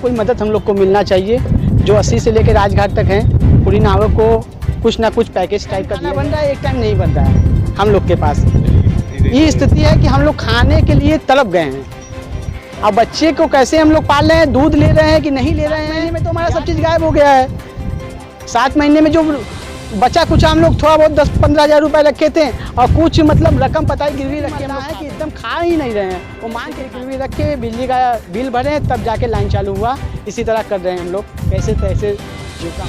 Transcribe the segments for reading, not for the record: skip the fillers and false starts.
कोई मदद हम लोग को मिलना चाहिए। जो 80 से लेकर राजघाट तक हैं, पूरी नावों को कुछ ना कुछ पैकेज टाइप का खाना बन रहा है, एक टाइम नहीं बन रहा है हम लोग के पास। ये स्थिति है कि हम लोग खाने के लिए तड़प गए हैं। अब बच्चे को कैसे हम लोग पाल रहे हैं, दूध ले रहे हैं कि नहीं ले रहे हैं। महीने में तो हमारा सब चीज़ गायब हो गया है। 7 महीने में जो बचा कुछ हम लोग थोड़ा बहुत 10-15 हज़ार रुपये रखे थे और कुछ मतलब रकम पता ही गिरवी रखे है कि एकदम खा ही नहीं रहे हैं। वो मांग के गिरवी रख के बिजली का बिल भरे तब जाके लाइन चालू हुआ। इसी तरह कर रहे हैं हम लोग, कैसे तैसे जो काम।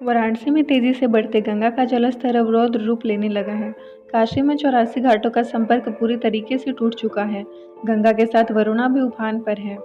वाराणसी में तेजी से बढ़ते गंगा का जलस्तर अब रौद्र रूप लेने लगा है। काशी में 84 घाटों का संपर्क पूरी तरीके से टूट चुका है। गंगा के साथ वरुणा भी उफान पर है।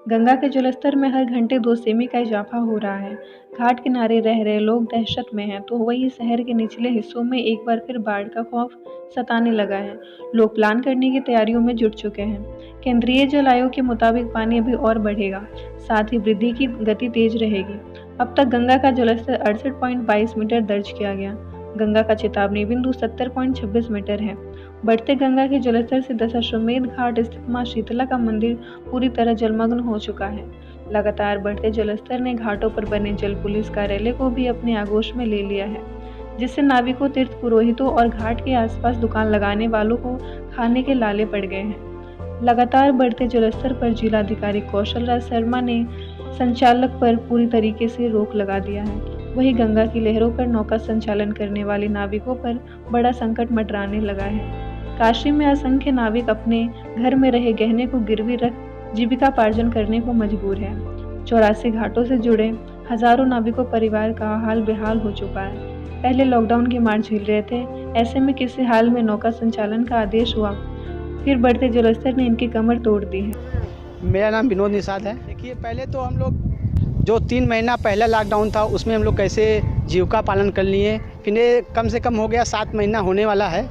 गंगा के जलस्तर में हर घंटे 2 सेमी का इजाफा हो रहा है। घाट किनारे रह रहे लोग दहशत में हैं, तो वहीं शहर के निचले हिस्सों में एक बार फिर बाढ़ का खौफ सताने लगा है। लोग प्लान करने की तैयारियों में जुट चुके हैं। केंद्रीय जल आयोग के मुताबिक पानी अभी और बढ़ेगा, साथ ही वृद्धि की गति तेज रहेगी। अब तक गंगा का जलस्तर 68.22 मीटर दर्ज किया गया। गंगा का चेतावनी बिंदु 70.26 मीटर है। बढ़ते गंगा के जलस्तर से दशाश्वमेध घाट स्थित मां शीतला का मंदिर पूरी तरह जलमग्न हो चुका है। लगातार बढ़ते जलस्तर ने घाटों पर बने जल पुलिस कार्यालय को भी अपने आगोश में ले लिया है, जिससे तीर्थ पुरोहितों और घाट के आसपास दुकान लगाने वालों को खाने के लाले पड़ गए हैं। लगातार बढ़ते जलस्तर पर जिलाधिकारी कौशल राज शर्मा ने संचालक पर पूरी तरीके से रोक लगा दिया है। वहीं गंगा की लहरों पर नौका संचालन करने वाले नाविकों पर बड़ा संकट मंडराने लगा है। काशी में असंख्य नाविक अपने घर में रहे गहने को गिरवी रख जीविकापार्जन करने को मजबूर है। 84 घाटों से जुड़े हजारों नाविकों परिवार का हाल बेहाल हो चुका है। पहले लॉकडाउन की मार झेल रहे थे, ऐसे में किसी हाल में नौका संचालन का आदेश हुआ, फिर बढ़ते जलस्तर ने इनकी कमर तोड़ दी है। मेरा नाम विनोद निषाद है। देखिए, पहले तो हम लोग जो 3 महीना पहला लॉकडाउन था उसमें हम लोग कैसे जीविका पालन कर लिए, फिर कम से कम हो गया 7 महीना होने वाला है।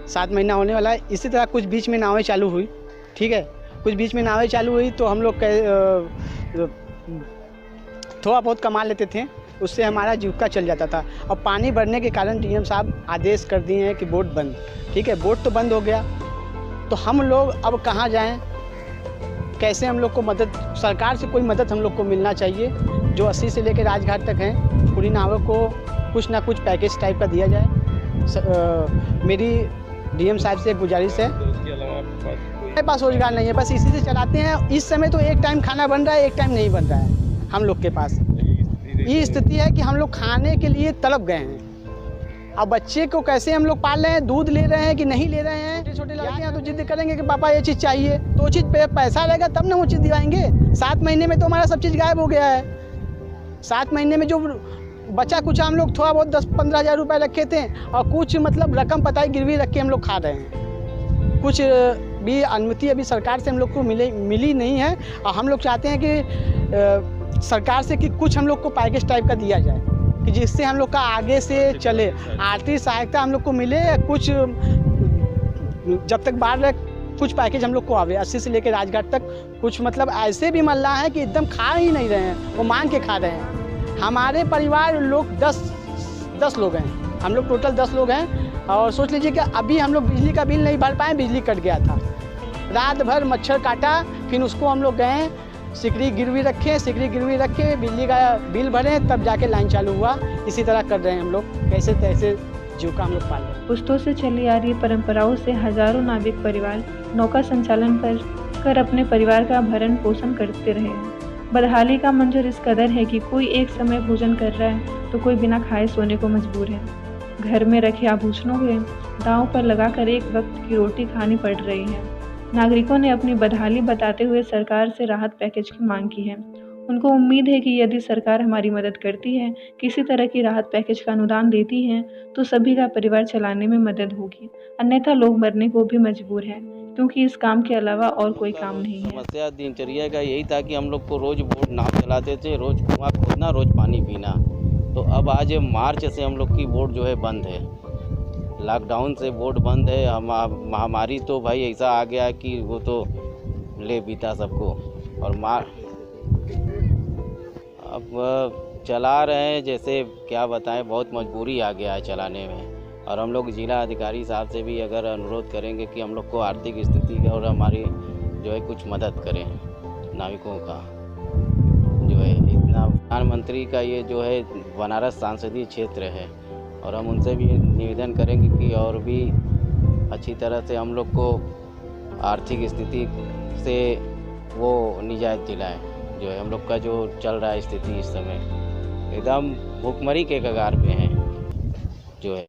7 महीना होने वाला है। इसी तरह कुछ बीच में नावें चालू हुई, ठीक है, कुछ बीच में नावें चालू हुई तो हम लोग थोड़ा बहुत कमा लेते थे, उससे हमारा जीविका चल जाता था। अब पानी बढ़ने के कारण डीएम साहब आदेश कर दिए हैं कि बोट बंद, ठीक है, बोट तो बंद हो गया, तो हम लोग अब कहाँ जाएं, कैसे हम लोग को मदद, सरकार से कोई मदद हम लोग को मिलना चाहिए। जो 80 से लेकर राजघाट तक हैं, पूरी नावों को कुछ ना कुछ पैकेज टाइप का दिया जाए। मेरी डीएम साहब से एक गुजारिश है। मेरे पास रोजगार नहीं है, बस इसी से चलाते हैं। इस समय तो एक टाइम खाना बन रहा है, एक टाइम नहीं बन रहा है हम लोग के पास। ये स्थिति है कि हम लोग खाने के लिए तड़प गए हैं। अब बच्चे को कैसे हम लोग पाल रहे हैं, दूध ले रहे हैं कि नहीं ले रहे हैं। छोटे लड़के तो जिद करेंगे कि पापा ये चीज़ चाहिए, तो वो चीज़ पे पैसा रहेगा तब ना वो चीज़ दिलाएंगे। 7 महीने में तो हमारा सब चीज़ गायब हो गया है। 7 महीने में जो बचा कुछ हम लोग थोड़ा बहुत 10-15 हज़ार रुपये रखे थे और कुछ मतलब रकम पता ही गिरवी रख के हम लोग खा रहे हैं। कुछ भी अनुमति अभी सरकार से हम लोग को मिली नहीं है और हम लोग चाहते हैं कि सरकार से कि कुछ हम लोग को पैकेज टाइप का दिया जाए कि जिससे हम लोग का आगे से चले, आर्थिक सहायता हम लोग को मिले। कुछ जब तक बाढ़ कुछ पैकेज हम लोग को आवे, 80 से लेकर राजघाट तक कुछ मतलब ऐसे भी मल्ला है कि एकदम खा ही नहीं रहे हैं, वो मांग के खा रहे हैं। हमारे परिवार लोग 10 लोग हैं, हम लोग टोटल 10 लोग हैं। और सोच लीजिए कि अभी हम लोग बिजली का बिल नहीं भर पाए, बिजली कट गया था, रात भर मच्छर काटा, फिर उसको हम लोग गए सिकड़ी गिरवी रखे बिजली का बिल भरे तब जाके लाइन चालू हुआ। इसी तरह कर रहे हैं हम लोग, कैसे तैसे जीविका हम लोग पाल रहे हैं। पुश्तों से चली आ रही परंपराओं से हजारों नाविक परिवार नौका संचालन कर अपने परिवार का भरण पोषण करते रहे हैं। बदहाली का मंजर इस कदर है कि कोई एक समय भोजन कर रहा है तो कोई बिना खाए सोने को मजबूर है। घर में रखे आभूषणों के दांव पर लगाकर एक वक्त की रोटी खानी पड़ रही है। नागरिकों ने अपनी बदहाली बताते हुए सरकार से राहत पैकेज की मांग की है। उनको उम्मीद है कि यदि सरकार हमारी मदद करती है, किसी तरह की राहत पैकेज का अनुदान देती है, तो सभी का परिवार चलाने में मदद होगी, अन्यथा लोग मरने को भी मजबूर हैं, क्योंकि इस काम के अलावा और कोई काम नहीं है। समस्या दिनचर्या का यही था कि हम लोग को रोज बोट नाव चलाते थे, रोज कुआं खोदना, रोज पानी पीना। तो अब आज मार्च से हम लोग की बोट जो है बंद है, लॉकडाउन से बोट बंद है। महामारी तो भाई ऐसा आ गया कि वो तो ले बीता सबको। और अब चला रहे हैं, जैसे क्या बताएं, बहुत मजबूरी आ गया है चलाने में। और हम लोग जिला अधिकारी साहब से भी अगर अनुरोध करेंगे कि हम लोग को आर्थिक स्थिति का और हमारी जो है कुछ मदद करें नाविकों का जो है। इतना प्रधानमंत्री का ये जो है बनारस संसदीय क्षेत्र है और हम उनसे भी निवेदन करेंगे कि और भी अच्छी तरह से हम लोग को आर्थिक स्थिति से वो निजात दिलाएं। जो है हम लोग का जो चल रहा है स्थिति इस समय एकदम भूखमरी के कगार पे है जो है।